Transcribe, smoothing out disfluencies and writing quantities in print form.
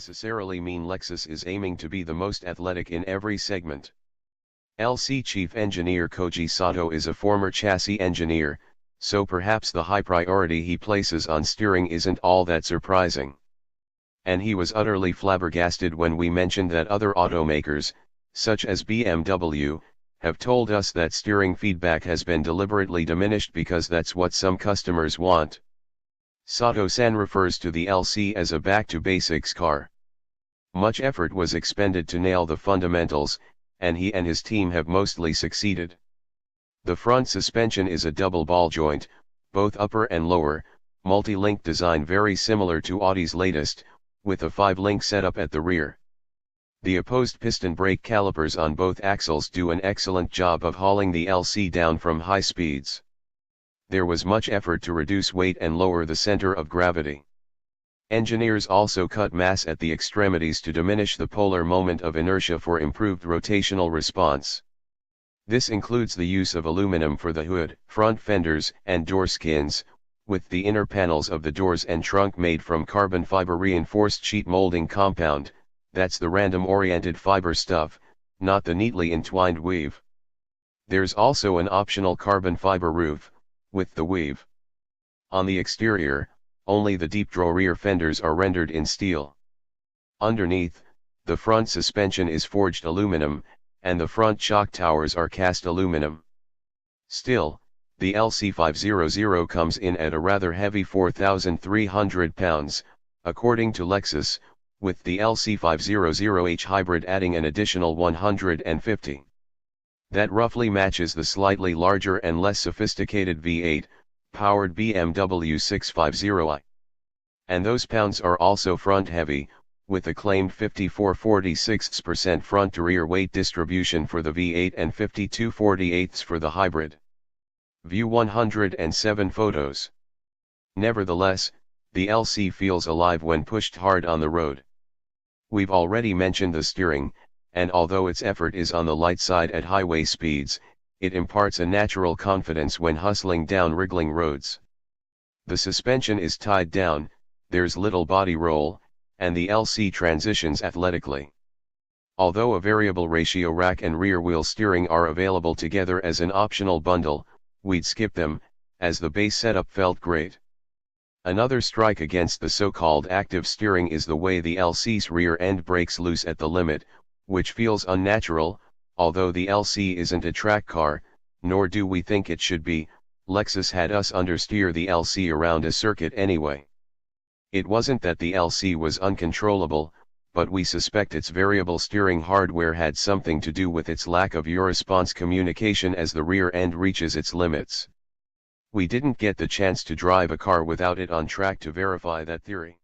necessarily mean Lexus is aiming to be the most athletic in every segment. LC chief engineer Koji Sato is a former chassis engineer, so perhaps the high priority he places on steering isn't all that surprising. And he was utterly flabbergasted when we mentioned that other automakers, such as BMW, have told us that steering feedback has been deliberately diminished because that's what some customers want. Sato-san refers to the LC as a back-to-basics car. Much effort was expended to nail the fundamentals, and he and his team have mostly succeeded. The front suspension is a double ball joint, both upper and lower, multi-link design very similar to Audi's latest, with a 5-link setup at the rear. The opposed piston brake calipers on both axles do an excellent job of hauling the LC down from high speeds. There was much effort to reduce weight and lower the center of gravity. Engineers also cut mass at the extremities to diminish the polar moment of inertia for improved rotational response. This includes the use of aluminum for the hood, front fenders, and door skins, with the inner panels of the doors and trunk made from carbon fiber reinforced sheet molding compound. That's the random-oriented fiber stuff, not the neatly entwined weave. There's also an optional carbon fiber roof, with the weave. On the exterior, only the deep draw rear fenders are rendered in steel. Underneath, the front suspension is forged aluminum, and the front shock towers are cast aluminum. Still, the LC500 comes in at a rather heavy 4,300 pounds, according to Lexus, with the LC500h hybrid adding an additional 150. That roughly matches the slightly larger and less sophisticated V8, powered BMW 650i. And those pounds are also front-heavy, with a claimed 54/46% front-to-rear weight distribution for the V8 and 52/48 for the hybrid. View 107 photos. Nevertheless, the LC feels alive when pushed hard on the road. We've already mentioned the steering, and although its effort is on the light side at highway speeds, it imparts a natural confidence when hustling down wriggling roads. The suspension is tied down, there's little body roll, and the LC transitions athletically. Although a variable ratio rack and rear wheel steering are available together as an optional bundle, we'd skip them, as the base setup felt great. Another strike against the so-called active steering is the way the LC's rear end breaks loose at the limit, which feels unnatural. Although the LC isn't a track car, nor do we think it should be, Lexus had us understeer the LC around a circuit anyway. It wasn't that the LC was uncontrollable, but we suspect its variable steering hardware had something to do with its lack of Euroresponse communication as the rear end reaches its limits. We didn't get the chance to drive a car without it on track to verify that theory.